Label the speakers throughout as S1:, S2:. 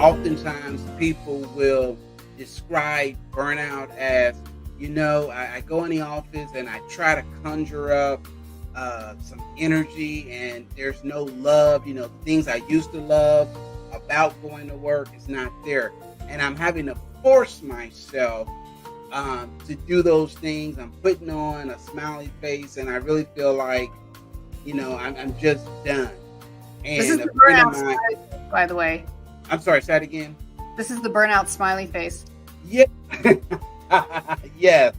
S1: Oftentimes people will describe burnout as, I go in the office and I try to conjure up some energy and there's no love. The things I used to love about going to work is not there. And I'm having to force myself to do those things. I'm putting on a smiley face and I really feel like, I'm just done.
S2: This is
S1: And
S2: the
S1: a friend of
S2: burnout
S1: mine,
S2: smiley face, by the way.
S1: I'm sorry, say that again.
S2: This is the burnout smiley face.
S1: Yeah. Yeah.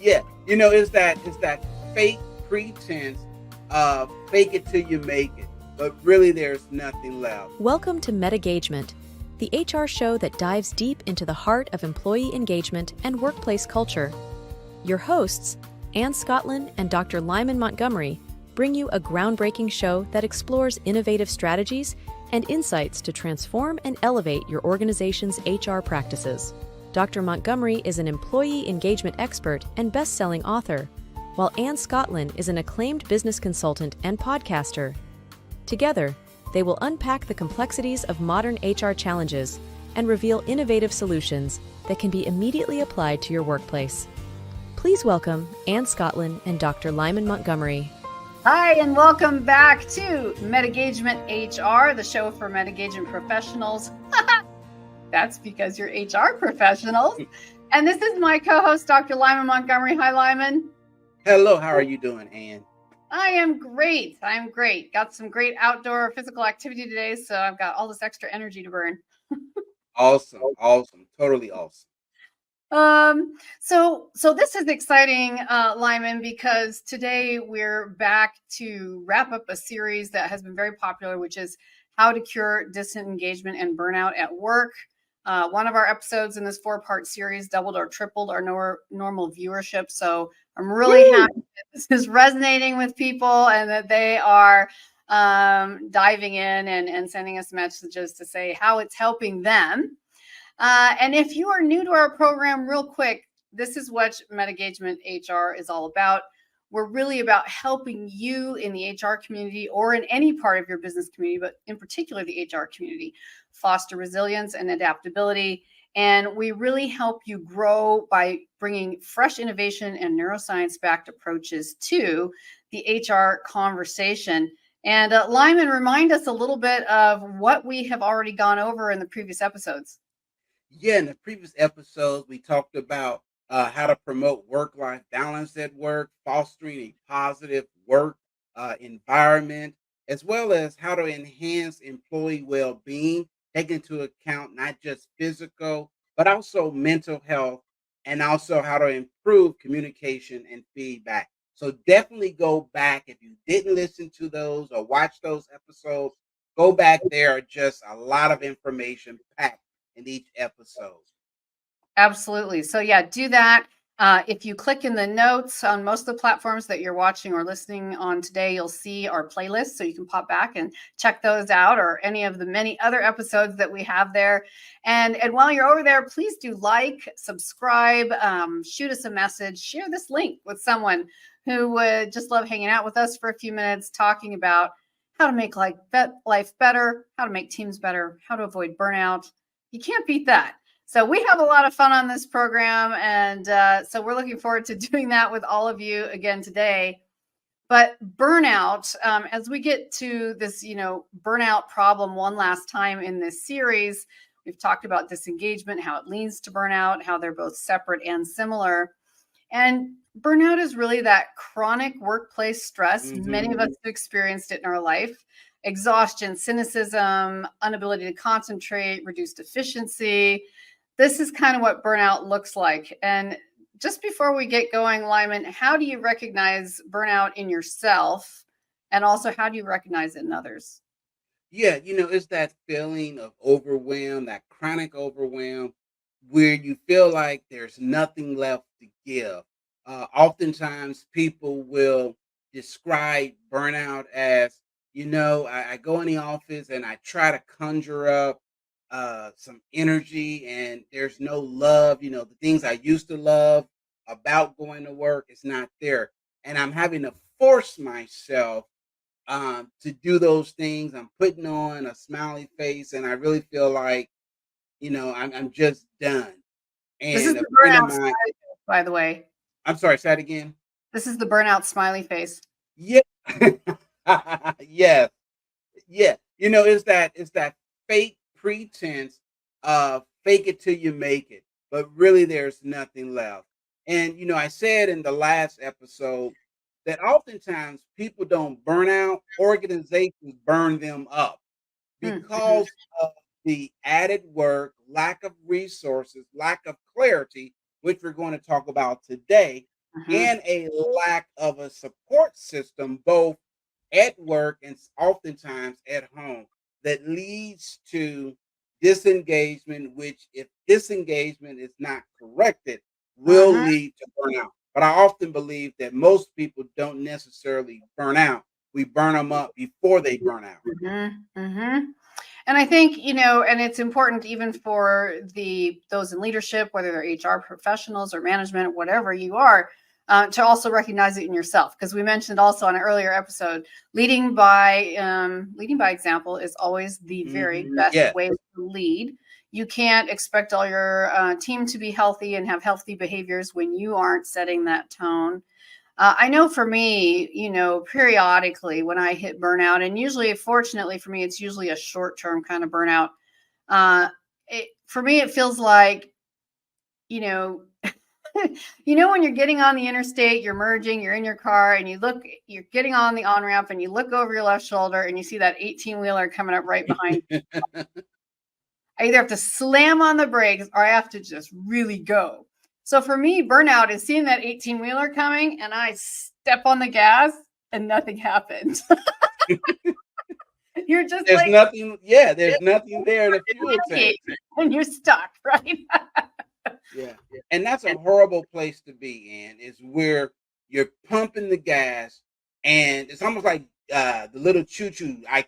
S1: Yeah. It's that fake pretense of fake it till you make it. But really there's nothing left.
S3: Welcome to MetaGagement, the HR show that dives deep into the heart of employee engagement and workplace culture. Your hosts, Ann Scottlin and Dr. Lyman Montgomery, bring you a groundbreaking show that explores innovative strategies and insights to transform and elevate your organization's HR practices. Dr. Montgomery is an employee engagement expert and best-selling author, while Ann Scottlin is an acclaimed business consultant and podcaster. Together, they will unpack the complexities of modern HR challenges and reveal innovative solutions that can be immediately applied to your workplace. Please welcome Ann Scottlin and Dr. Lyman Montgomery.
S2: Hi, and welcome back to MetaGagement-HR, the show for MetaGagement professionals. That's because you're HR professionals. And this is my co-host, Dr. Lyman Montgomery. Hi, Lyman.
S1: Hello, how are you doing, Ann?
S2: I am great. Got some great outdoor physical activity today, so I've got all this extra energy to burn.
S1: Awesome. Totally awesome.
S2: So this is exciting, Lyman, because today we're back to wrap up a series that has been very popular, which is how to cure disengagement and burnout at work. One of our episodes in this 4-part series doubled or tripled our normal viewership. So I'm really happy that this is resonating with people and that they are diving in and sending us messages to say how it's helping them. And if you are new to our program, real quick, this is what MetaGagement-HR is all about. We're really about helping you in the HR community or in any part of your business community, but in particular the HR community, foster resilience and adaptability. And we really help you grow by bringing fresh innovation and neuroscience-backed approaches to the HR conversation. And Lyman, remind us a little bit of what we have already gone over in the previous episodes.
S1: Yeah, in the previous episodes, we talked about how to promote work-life balance at work, fostering a positive work environment, as well as how to enhance employee well-being, taking into account not just physical, but also mental health, and also how to improve communication and feedback. So definitely go back if you didn't listen to those or watch those episodes. Go back. There are just a lot of information packed in each episode.
S2: Absolutely. So yeah, do that. If you click in the notes on most of the platforms that you're watching or listening on today, you'll see our playlist. So you can pop back and check those out or any of the many other episodes that we have there. And while you're over there, please do like, subscribe, shoot us a message, share this link with someone who would just love hanging out with us for a few minutes, talking about how to make life better, how to make teams better, how to avoid burnout. You can't beat that. So we have a lot of fun on this program. And so we're looking forward to doing that with all of you again today. But burnout, as we get to this, burnout problem one last time in this series, we've talked about disengagement, how it leads to burnout, how they're both separate and similar. And burnout is really that chronic workplace stress. Many of us have experienced it in our life. Exhaustion, cynicism, inability to concentrate, reduced efficiency. This is kind of what burnout looks like. And just before we get going, Lyman, how do you recognize burnout in yourself? And also, how do you recognize it in others?
S1: Yeah, it's that feeling of overwhelm, that chronic overwhelm, where you feel like there's nothing left to give. Oftentimes, people will describe burnout as, I go in the office and I try to conjure up some energy and there's no love. The things I used to love about going to work is not there. And I'm having to force myself to do those things. I'm putting on a smiley face and I really feel like, I'm just done.
S2: This is
S1: And a
S2: the
S1: friend of
S2: burnout
S1: mine,
S2: smiley face, by the way.
S1: I'm sorry, say that again.
S2: This is the burnout smiley face.
S1: Yeah. Yes. Yeah. It's that fake pretense of fake it till you make it, but really there's nothing left. And I said in the last episode that oftentimes people don't burn out, organizations burn them up
S2: Mhm,
S1: because of the added work, lack of resources, lack of clarity, which we're going to talk about today,
S2: mhm,
S1: and a lack of a support system, both at work and oftentimes at home, that leads to disengagement, which, if disengagement is not corrected, will
S2: mhm,
S1: lead to burnout. But I often believe that most people don't necessarily burn out. We burn them up before they burn out.
S2: mhm, mhm. And I think, and it's important even for those in leadership, whether they're HR professionals or management, whatever you are, to also recognize it in yourself. Because we mentioned also on an earlier episode, leading by example is always the very best
S1: Yes.
S2: way to lead. You can't expect all your team to be healthy and have healthy behaviors when you aren't setting that tone. I know for me, periodically when I hit burnout, and usually, fortunately for me, it's usually a short term kind of burnout. Uh, for me, it feels like, you know, when you're getting on the interstate, you're merging, you're in your car, and you're getting on the on ramp, and you look over your left shoulder, and you see that 18 wheeler coming up right behind you. I either have to slam on the brakes or I have to just really go. So for me, burnout is seeing that 18 wheeler coming and I step on the gas and nothing happens. You're just
S1: There's
S2: like
S1: nothing, yeah, there's nothing there in a fuel tank.
S2: panicking and you're stuck, right?
S1: Yeah. And that's a horrible place to be in, is where you're pumping the gas and it's almost like the little choo choo. I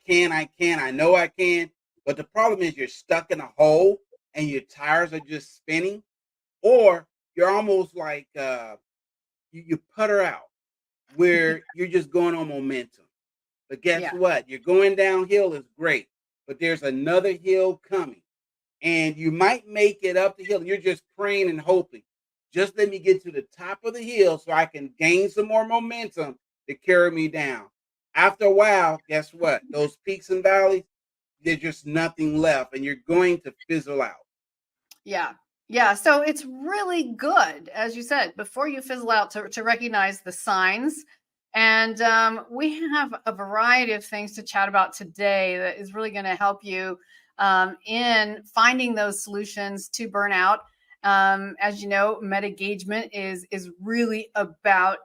S1: know I can. But the problem is you're stuck in a hole and your tires are just spinning, or you're almost like you putter out where you're just going on momentum. But guess
S2: Yeah.
S1: what? You're going downhill is great, but there's another hill coming and you might make it up the hill. And you're just praying and hoping. Just let me get to the top of the hill so I can gain some more momentum to carry me down. After a while, guess what? Those peaks and valleys, there's just nothing left, and you're going to fizzle out.
S2: Yeah. Yeah. So it's really good, as you said, before you fizzle out, to recognize the signs. And we have a variety of things to chat about today that is really going to help you in finding those solutions to burnout. As you know, MetaGagement is really about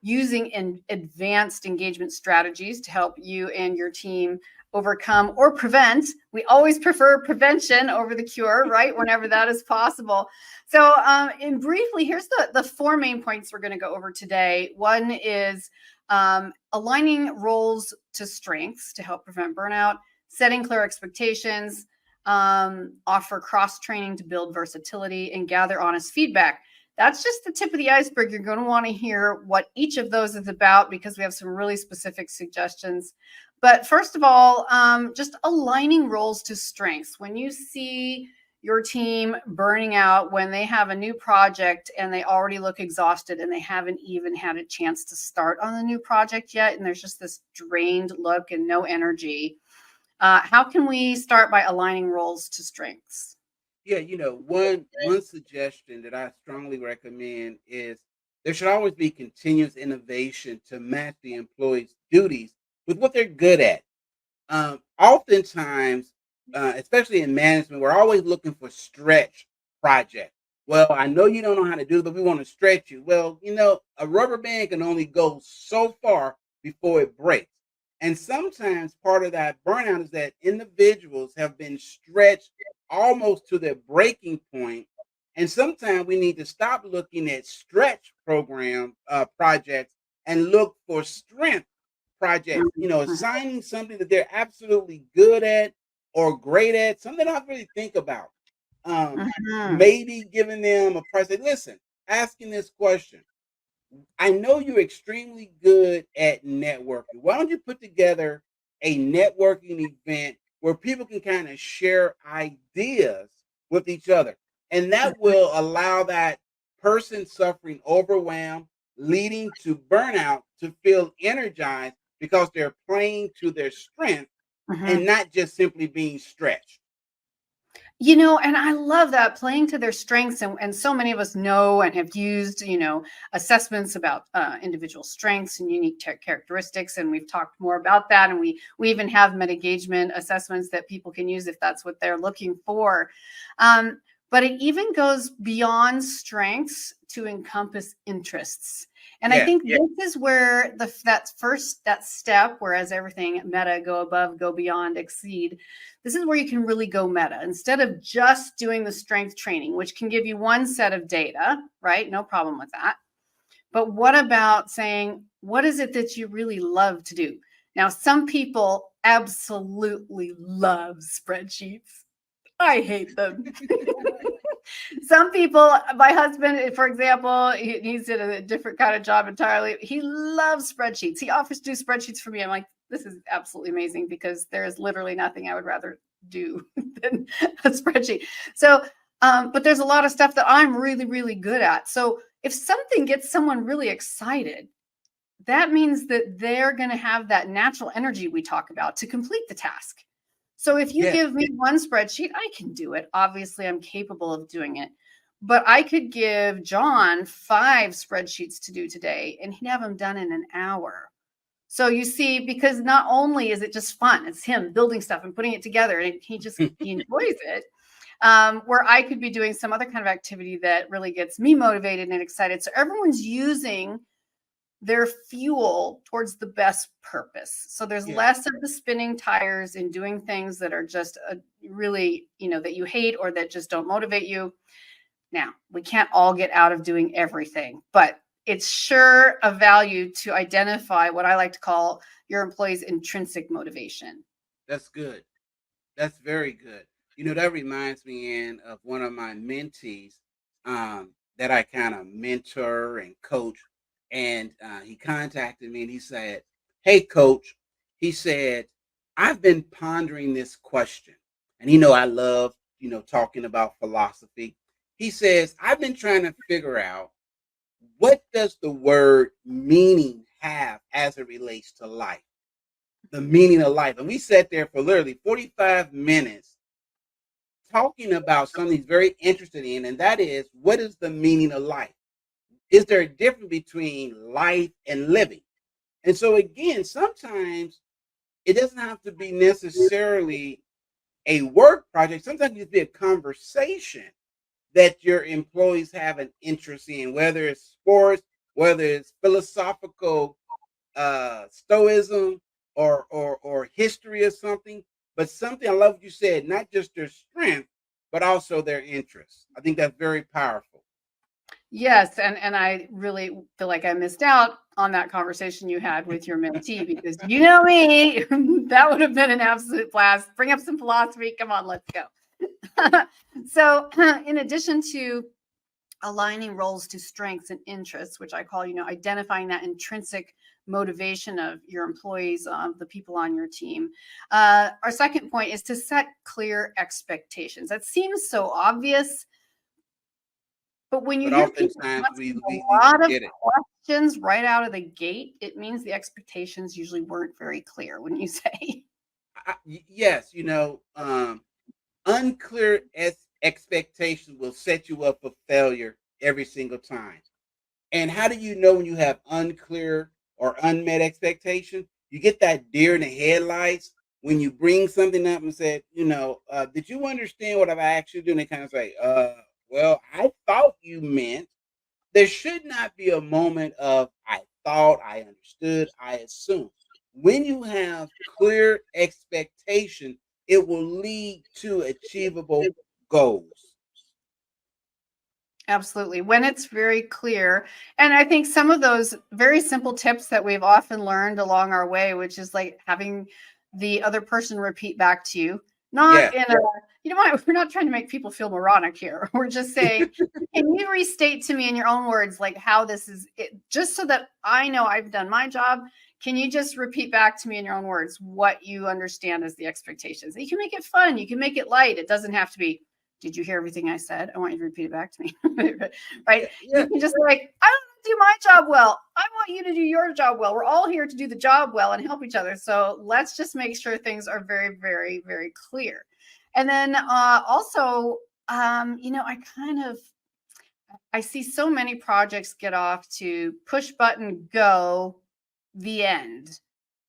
S2: using advanced engagement strategies to help you and your team overcome or prevent. We always prefer prevention over the cure, right? Whenever that is possible. So, and briefly, here's the four main points we're going to go over today. One is aligning roles to strengths to help prevent burnout, setting clear expectations, offer cross training to build versatility, and gather honest feedback. That's just the tip of the iceberg. You're going to want to hear what each of those is about because we have some really specific suggestions. But first of all, just aligning roles to strengths. When you see your team burning out when they have a new project and they already look exhausted and they haven't even had a chance to start on the new project yet, and there's just this drained look and no energy, how can we start by aligning roles to strengths?
S1: Yeah, one suggestion that I strongly recommend is there should always be continuous innovation to match the employee's duties with what they're good at. Oftentimes, especially in management, we're always looking for stretch projects. Well, I know you don't know how to do it, but we want to stretch you. Well, a rubber band can only go so far before it breaks. And sometimes part of that burnout is that individuals have been stretched almost to their breaking point. And sometimes we need to stop looking at stretch program projects and look for strength projects, assigning something that they're absolutely good at or great at, something I don't really think about.
S2: Mhm.
S1: Maybe giving them a price. Say, listen, asking this question. I know you're extremely good at networking. Why don't you put together a networking event where people can kind of share ideas with each other. And that will allow that person suffering overwhelm, leading to burnout, to feel energized because they're playing to their strength and
S2: Mhm.
S1: not just simply being stretched.
S2: And I love that, playing to their strengths. And so many of us know and have used, assessments about individual strengths and unique characteristics. And we've talked more about that. And we even have MetaGagement assessments that people can use if that's what they're looking for. Um, but it even goes beyond strengths to encompass interests. And I
S1: Yes,
S2: think this is where that step, whereas everything meta, go above, go beyond, exceed, this is where you can really go meta. Instead of just doing the strength training, which can give you one set of data, right? No problem with that. But what about saying, what is it that you really love to do? Now, some people absolutely love spreadsheets. I hate them. Some people, my husband, for example, he's in a different kind of job entirely. He loves spreadsheets. He offers to do spreadsheets for me. I'm like, this is absolutely amazing, because there is literally nothing I would rather do than a spreadsheet. So, but there's a lot of stuff that I'm really, really good at. So if something gets someone really excited, that means that they're going to have that natural energy we talk about to complete the task. So if you
S1: yes,
S2: give me one spreadsheet, I can do it. Obviously, I'm capable of doing it. But I could give John 5 spreadsheets to do today, and he'd have them done in an hour. So you see, because not only is it just fun, it's him building stuff and putting it together, and he enjoys it. Where I could be doing some other kind of activity that really gets me motivated and excited. So everyone's using their fuel towards the best purpose. So there's
S1: yes.
S2: less of the spinning tires and doing things that are just really, that you hate or that just don't motivate you. Now, we can't all get out of doing everything, but it's sure of value to identify what I like to call your employees' intrinsic motivation.
S1: That's good. That's very good. That reminds me of one of my mentees that I kind of mentor and coach. And he contacted me and he said, "Hey, coach," he said, "I've been pondering this question." And I love, talking about philosophy. He says, "I've been trying to figure out, what does the word meaning have as it relates to life? The meaning of life." And we sat there for literally 45 minutes talking about something he's very interested in, and that is, what is the meaning of life? Is there a difference between life and living? And so, again, sometimes it doesn't have to be necessarily a work project. Sometimes it can be a conversation that your employees have an interest in, whether it's sports, whether it's philosophical stoicism, or history or something. But something, I love what you said, not just their strength, but also their interests. I think that's very powerful.
S2: Yes, and I really feel like I missed out on that conversation you had with your mentee, because you know me, that would have been an absolute blast. Bring up some philosophy. Come on, let's go. So, in addition to aligning roles to strengths and interests, which I call, identifying that intrinsic motivation of your employees, the people on your team. Our second point is to set clear expectations. That seems so obvious, but when you
S1: But
S2: hear people
S1: oftentimes
S2: asking
S1: we
S2: a lot of
S1: forget it.
S2: questions right out of the gate, it means the expectations usually weren't very clear, wouldn't you say?
S1: Yes, unclear expectations will set you up for failure every single time. And how do you know when you have unclear or unmet expectation? You get that deer in the headlights when you bring something up and say, did you understand what I've asked you to do? And they kind of say, well, I thought you meant. There should not be a moment of I thought, I understood, I assumed. When you have clear expectation, it will lead to achievable goals.
S2: Absolutely. When it's very clear. And I think some of those very simple tips that we've often learned along our way, which is like having the other person repeat back to you, not
S1: Yes.
S2: in a, we're not trying to make people feel moronic here. We're just saying, can you restate to me in your own words, like how this is, just so that I know I've done my job? Can you just repeat back to me in your own words what you understand as the expectations? You can make it fun. You can make it light. It doesn't have to be Did you hear everything I said? I want you to repeat it back to me. Right?
S1: Yeah.
S2: You can just like, I don't do my job well. I want you to do your job well. We're all here to do the job well and help each other. So let's just make sure things are very, very, very clear. And then also, I see so many projects get off to push button, go, the end,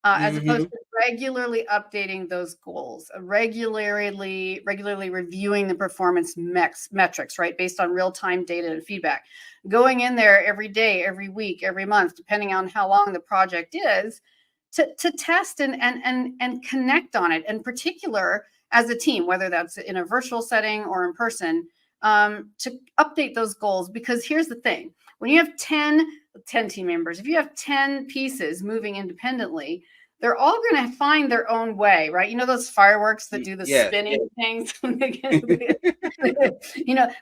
S2: as opposed
S1: Mhm.
S2: to regularly updating those goals, regularly reviewing the performance metrics, right, based on real-time data and feedback. Going in there every day, every week, every month, depending on how long the project is, to test and connect on it, in particular as a team, whether that's in a virtual setting or in person, to update those goals. Because here's the thing: when you have 10 team members, if you have 10 pieces moving independently, they're all going to find their own way, right? You know those fireworks that do the
S1: Yes.
S2: spinning things?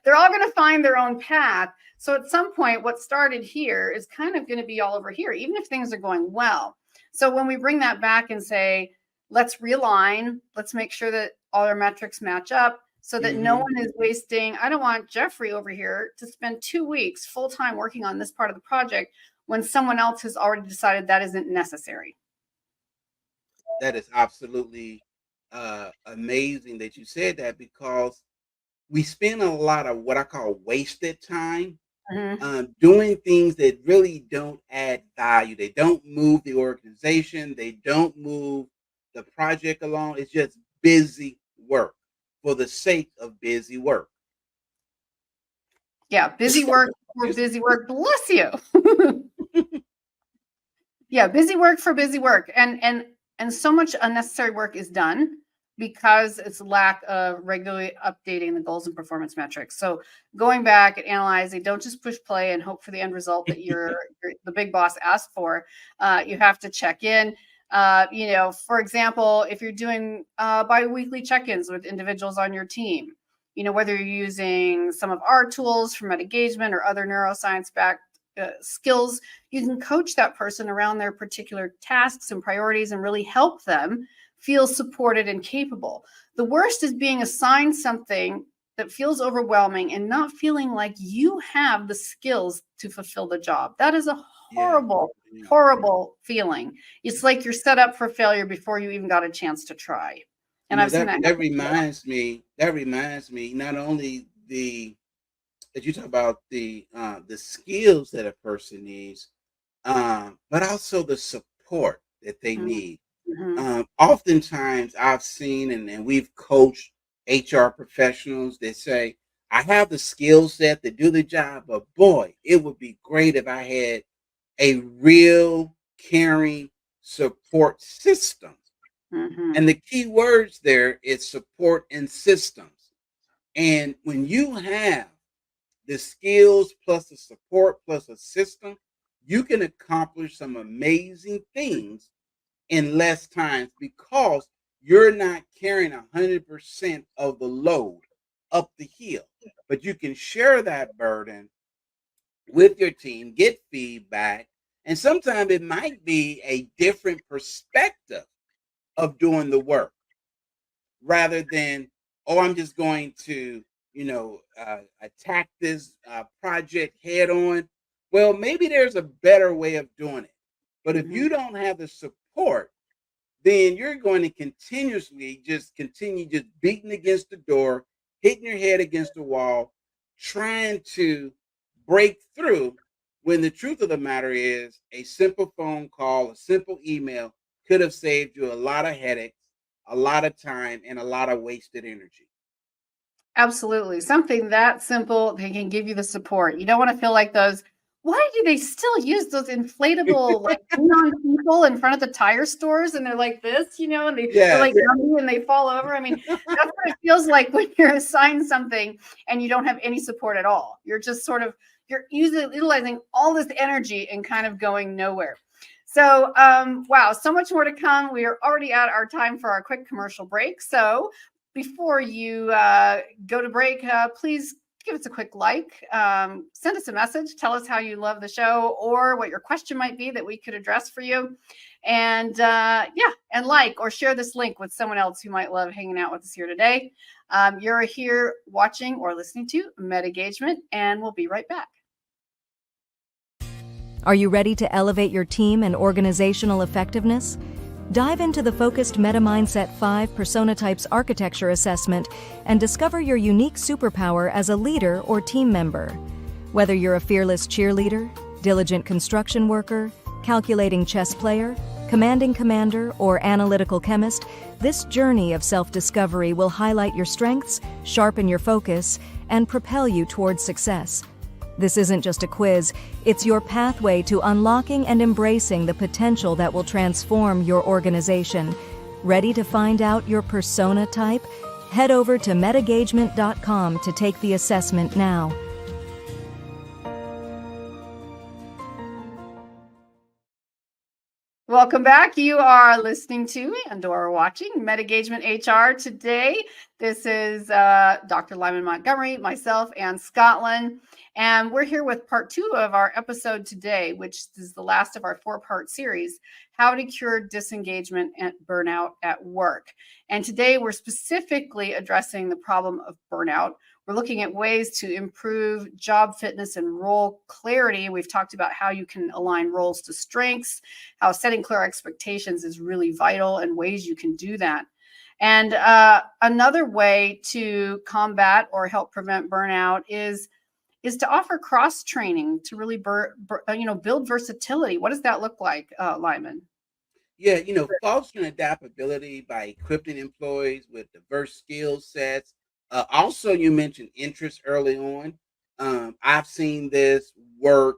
S2: They're all going to find their own path. So at some point, what started here is kind of going to be all over here, even if things are going well. So when we bring that back and say, let's realign, let's make sure that all our metrics match up so that no
S1: Mhm.
S2: one is wasting. I don't want Jeffrey over here to spend 2 weeks full time working on this part of the project when someone else has already decided that isn't necessary.
S1: That is absolutely amazing that you said that, because we spend a lot of what I call wasted time
S2: Mhm.
S1: doing things that really don't add value. They don't move the organization. They don't move the project along. It's just busy work for the sake of busy work.
S2: Yeah, busy work for
S1: Excuse
S2: busy work. Bless you.
S1: me.
S2: Yeah, busy work for busy work. And so much unnecessary work is done because it's lack of regularly updating the goals and performance metrics. So going back and analyzing, don't just push play and hope for the end result that the big boss asked for. You have to check in. For example, if you're doing bi-weekly check-ins with individuals on your team, whether you're using some of our tools from MetaGagement or other neuroscience backed skills, you can coach that person around their particular tasks and priorities and really help them feel supported and capable. The worst is being assigned something that feels overwhelming and not feeling like you have the skills to fulfill the job. That is a
S1: Yeah.
S2: horrible,
S1: Yeah.
S2: horrible feeling. It's like you're set up for failure before you even got a chance to try. And I've seen
S1: That
S2: that
S1: that
S2: happen.
S1: reminds me not only the that you talk about the skills that a person needs, but also the support that they need.
S2: Mhm.
S1: Oftentimes I've seen and we've coached HR professionals that say, I have the skill set to do the job, but boy, it would be great if I had a real caring support system.
S2: Mhm.
S1: And the key words there is support and systems. And when you have the skills plus the support plus a system, you can accomplish some amazing things in less times, because you're not carrying 100% of the load up the hill. But you can share that burden with your team, get feedback, and sometimes it might be a different perspective of doing the work, rather than, oh, I'm just going to, attack this project head on. Well, maybe there's a better way of doing it. But if
S2: Mhm.
S1: you don't have the support, then you're going to continuously just continue just beating against the door, hitting your head against the wall, trying to break through, when the truth of the matter is a simple phone call, a simple email could have saved you a lot of headaches, a lot of time, and a lot of wasted energy.
S2: Absolutely. Something that simple, they can give you the support. You don't want to feel like those. Why do they still use those inflatable like neon people in front of the tire stores? And they're like this, and they're like
S1: Yes.
S2: yummy and they fall over. I mean, that's what it feels like when you're assigned something and you don't have any support at all. You're just sort of utilizing all this energy and kind of going nowhere. So, wow, so much more to come. We are already at our time for our quick commercial break. So, before you go to break, please give us a quick like, send us a message, tell us how you love the show or what your question might be that we could address for you. And and like or share this link with someone else who might love hanging out with us here today. You're here watching or listening to MetaGagement, and we'll be right back.
S4: Are you ready to elevate your team and organizational effectiveness? Dive into the focused Meta Mindset 5 Persona Types Architecture Assessment and discover your unique superpower as a leader or team member. Whether you're a fearless cheerleader, diligent construction worker, calculating chess player, commanding commander, or analytical chemist, this journey of self-discovery will highlight your strengths, sharpen your focus, and propel you towards success. This isn't just a quiz, it's your pathway to unlocking and embracing the potential that will transform your organization. Ready to find out your persona type? Head over to metagagement.com to take the assessment now.
S2: Welcome back. You are listening to and/or watching MetaGagement-HR today. This is Dr. Lyman Montgomery, myself, and Scottlin. And we're here with part 2 of our episode today, which is the last of our 4-part series, How to Cure Disengagement and Burnout at Work. And today we're specifically addressing the problem of burnout. We're looking at ways to improve job fitness and role clarity. We've talked about how you can align roles to strengths, how setting clear expectations is really vital, and ways you can do that. And another way to combat or help prevent burnout is to offer cross training to really build versatility. What does that look like, Lyman?
S1: Yeah, fostering adaptability by equipping employees with diverse skill sets. Also, you mentioned interest early on. I've seen this work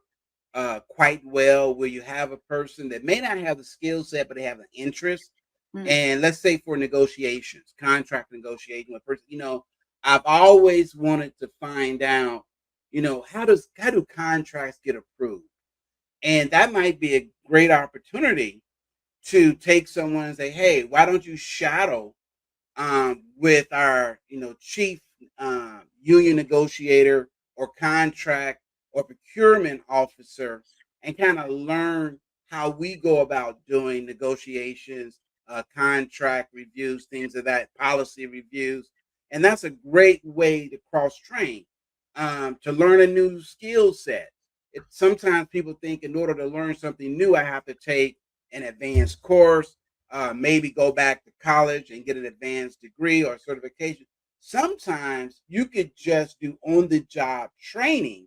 S1: quite well where you have a person that may not have the skill set, but they have an interest. And let's say for negotiations, contract negotiation, with person, I've always wanted to find out, how do contracts get approved? And that might be a great opportunity to take someone and say, hey, why don't you shadow with our, chief union negotiator or contract or procurement officer and kind of learn how we go about doing negotiations, contract reviews, things of that, policy reviews. And that's a great way to cross train, to learn a new skill set. Sometimes people think in order to learn something new, I have to take an advanced course, maybe go back to college and get an advanced degree or certification. Sometimes you could just do on-the-job training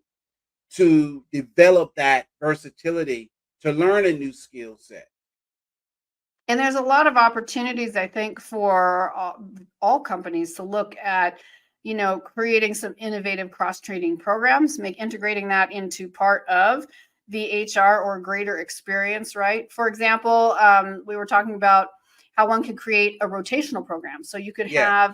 S1: to develop that versatility to learn a new skill set.
S2: And there's a lot of opportunities, I think, for all companies to look at, creating some innovative cross-training programs, integrating that into part of the HR or greater experience, right? For example, we were talking about how one could create a rotational program. So you could have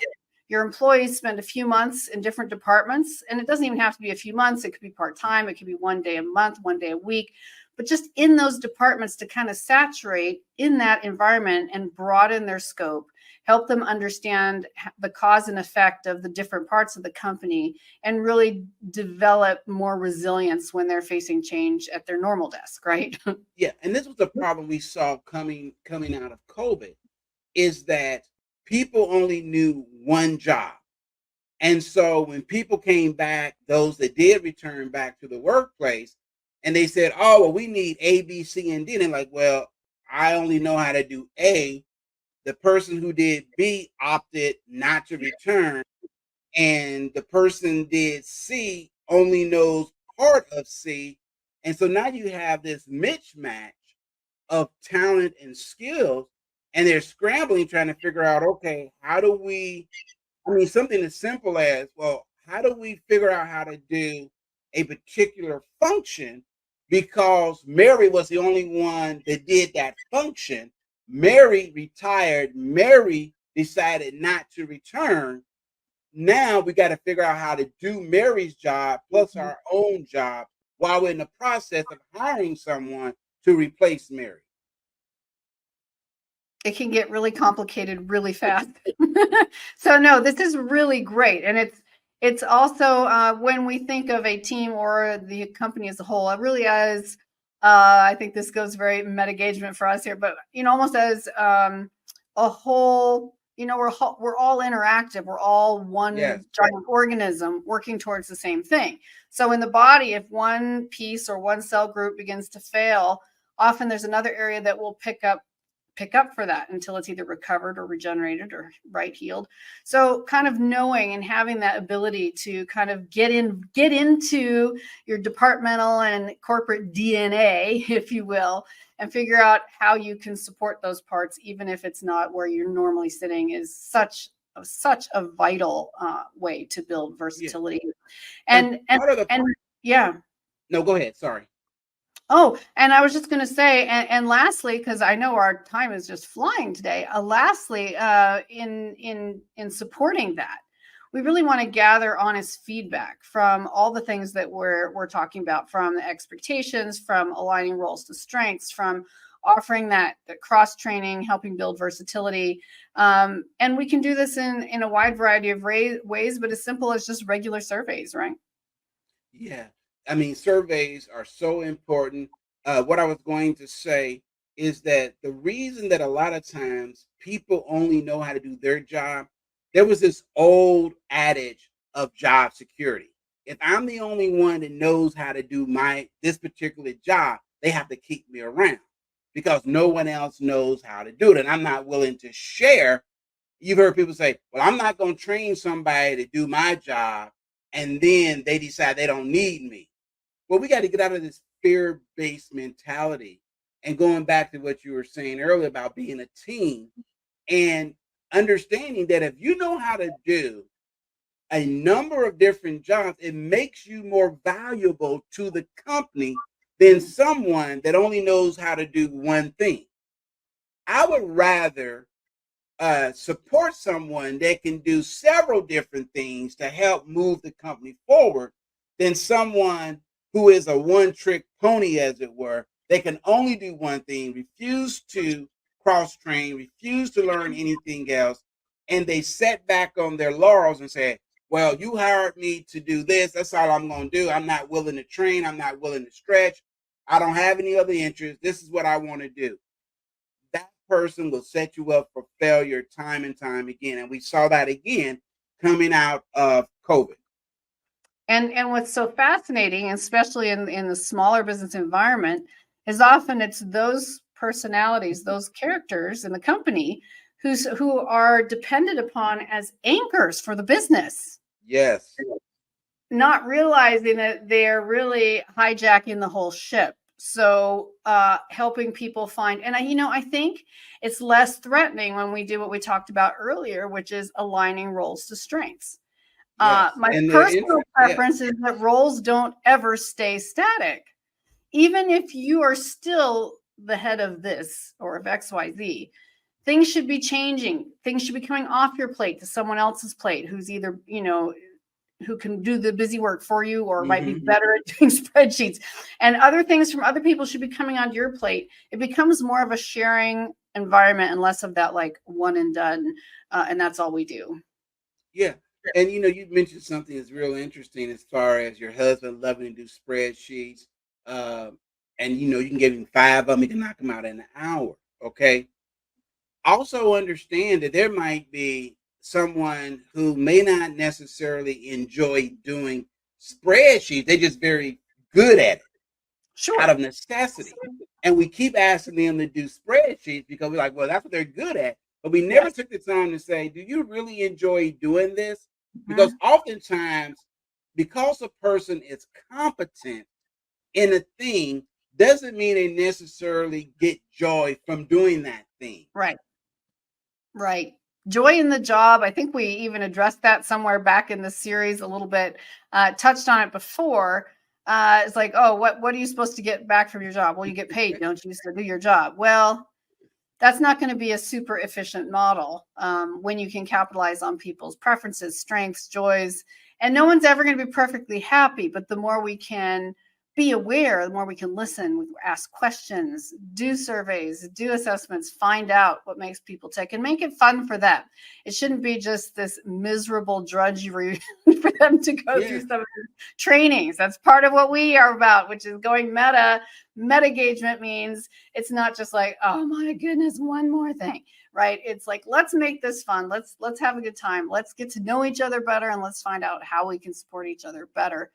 S2: your employees spend a few months in different departments, and it doesn't even have to be a few months. It could be part-time. It could be 1 day a month, 1 day a week, but just in those departments to kind of saturate in that environment and broaden their scope, help them understand the cause and effect of the different parts of the company, and really develop more resilience when they're facing change at their normal desk, right?
S1: Yeah, and this was the problem we saw coming out of COVID, is that people only knew one job. And so when people came back, those that did return back to the workplace, and they said, oh, well, we need A, B, C, and D. And they're like, well, I only know how to do A. The person who did B opted not to return. And the person did C only knows part of C. And so now you have this mismatch of talent and skills. And they're scrambling, trying to figure out, okay, how do we, something as simple as, well, how do we figure out how to do a particular function? Because Mary was the only one that did that function. Mary retired. Mary decided not to return. Now we got to figure out how to do Mary's job plus our own job while we're in the process of hiring someone to replace Mary.
S2: It can get really complicated really fast. So no, this is really great. And It's also when we think of a team or the company as a whole, it really is. I think this goes very MetaGagement for us here, but almost as a whole. We're all interactive. We're all
S1: Yes.
S2: one giant organism working towards the same thing. So in the body, if one piece or one cell group begins to fail, often there's another area that will pick up for that until it's either recovered or regenerated or healed. So kind of knowing and having that ability to kind of get into your departmental and corporate DNA, if you will, and figure out how you can support those parts, even if it's not where you're normally sitting, is such a vital way to build versatility.
S1: And part of the
S2: Yeah.
S1: No, go ahead. Sorry.
S2: Oh, and I was just going to say, and lastly, because I know our time is just flying today. Lastly, in supporting that, we really want to gather honest feedback from all the things that we're talking about, from the expectations, from aligning roles to strengths, from offering that cross training, helping build versatility, and we can do this in a wide variety of ways, but as simple as just regular surveys, right?
S1: Yeah. I mean, surveys are so important. What I was going to say is that the reason that a lot of times people only know how to do their job, there was this old adage of job security. If I'm the only one that knows how to do this particular job, they have to keep me around because no one else knows how to do it. And I'm not willing to share. You've heard people say, well, I'm not going to train somebody to do my job, and then they decide they don't need me. Well, we got to get out of this fear-based mentality and going back to what you were saying earlier about being a team and understanding that if you know how to do a number of different jobs, it makes you more valuable to the company than someone that only knows how to do one thing. I would rather support someone that can do several different things to help move the company forward than someone who is a one-trick pony, as it were. They can only do one thing, refuse to cross-train, refuse to learn anything else, and they set back on their laurels and say, well, you hired me to do this. That's all I'm going to do. I'm not willing to train. I'm not willing to stretch. I don't have any other interest. This is what I want to do. That person will set you up for failure time and time again. And we saw that again coming out of COVID.
S2: And what's so fascinating, especially in the smaller business environment, is often it's those personalities, those characters in the company who are depended upon as anchors for the business.
S1: Yes.
S2: Not realizing that they're really hijacking the whole ship. So helping people find, and I think it's less threatening when we do what we talked about earlier, which is aligning roles to strengths.
S1: Yes.
S2: My personal preference is that roles don't ever stay static. Even if you are still the head of this or of XYZ, things should be changing. Things should be coming off your plate to someone else's plate who's either, who can do the busy work for you or might be better at doing spreadsheets. And other things from other people should be coming onto your plate. It becomes more of a sharing environment and less of that like one and done. And that's all we do.
S1: Yeah. And you mentioned something that's real interesting as far as your husband loving to do spreadsheets. And you can give him 5 of them, you can knock them out in an hour. Okay. Also understand that there might be someone who may not necessarily enjoy doing spreadsheets. They're just very good at it. Sure. Out of necessity. And we keep asking them to do spreadsheets because we're like, well, that's what they're good at. But we never took the time to say, do you really enjoy doing this? Because oftentimes, because a person is competent in a thing, doesn't mean they necessarily get joy from doing that thing.
S2: Right. Right. Joy in the job. I think we even addressed that somewhere back in the series a little bit, touched on it before. It's like, oh, what are you supposed to get back from your job? Well, you get paid, don't you, to do your job? Well, that's not going to be a super efficient model when you can capitalize on people's preferences, strengths, joys, and no one's ever going to be perfectly happy. But the more we can be aware, the more we can listen, we ask questions, do surveys, do assessments, find out what makes people tick, and make it fun for them. It shouldn't be just this miserable drudgery for them to go through some of the trainings. That's part of what we are about, which is going meta. Meta-gagement means it's not just like, oh my goodness, one more thing, right? It's like, let's make this fun. Let's have a good time. Let's get to know each other better, and let's find out how we can support each other better.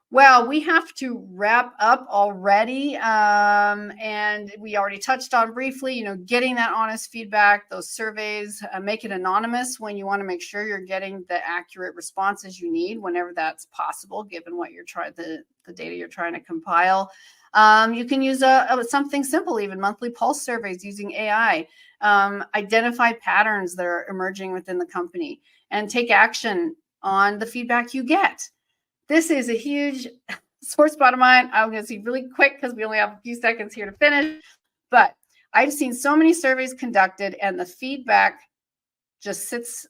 S2: Well, we have to wrap up already. And we already touched on briefly, getting that honest feedback, those surveys, make it anonymous when you want to make sure you're getting the accurate responses you need whenever that's possible, given what you're trying, the data you're trying to compile. You can use something simple, even monthly pulse surveys using AI. Identify patterns that are emerging within the company and take action on the feedback you get. This is a huge sore spot of mine. I'm going to see really quick because we only have a few seconds here to finish. But I've seen so many surveys conducted, and the feedback just sits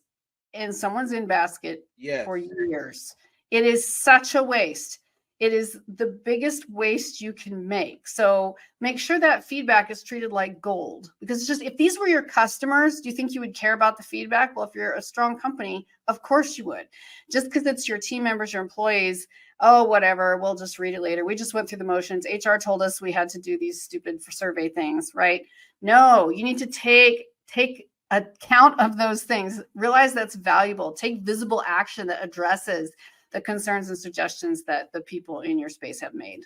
S2: in someone's in basket for years. It is such a waste. It is the biggest waste you can make. So make sure that feedback is treated like gold, because it's just, if these were your customers, do you think you would care about the feedback? Well, if you're a strong company, of course you would. Just because it's your team members, your employees, oh, whatever, we'll just read it later. We just went through the motions. HR told us we had to do these stupid survey things, right? No, you need to take account of those things. Realize that's valuable. Take visible action that addresses the concerns and suggestions that the people in your space have made.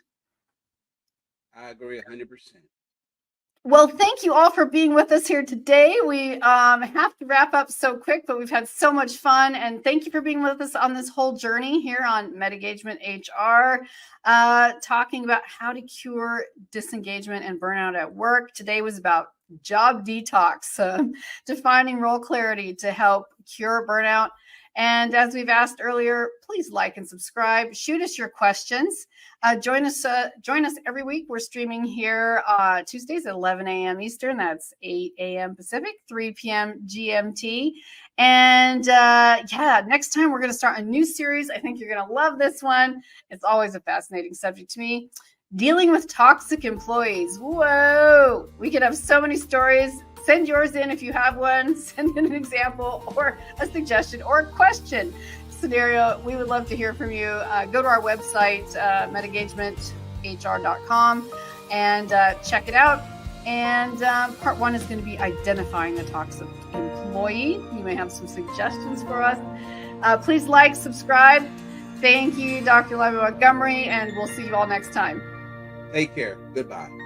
S1: I agree 100%.
S2: Well, thank you all for being with us here today. We have to wrap up so quick, but we've had so much fun. And thank you for being with us on this whole journey here on MetaGagement-HR, talking about how to cure disengagement and burnout at work. Today was about job detox, defining role clarity to help cure burnout. And as we've asked earlier, please like and subscribe. Shoot us your questions. Join us every week. We're streaming here Tuesdays at 11 a.m. Eastern. That's 8 a.m. Pacific, 3 p.m. GMT. And next time we're going to start a new series. I think you're going to love this one. It's always a fascinating subject to me. Dealing with toxic employees. Whoa, we could have so many stories. Send yours in if you have one. Send in an example or a suggestion or a question scenario. We would love to hear from you. Go to our website, MetaGagement-HR.com, and check it out. And part one is going to be identifying the toxic employee. You may have some suggestions for us. Please like, subscribe. Thank you, Dr. Lyman Montgomery, and we'll see you all next time.
S1: Take care. Goodbye.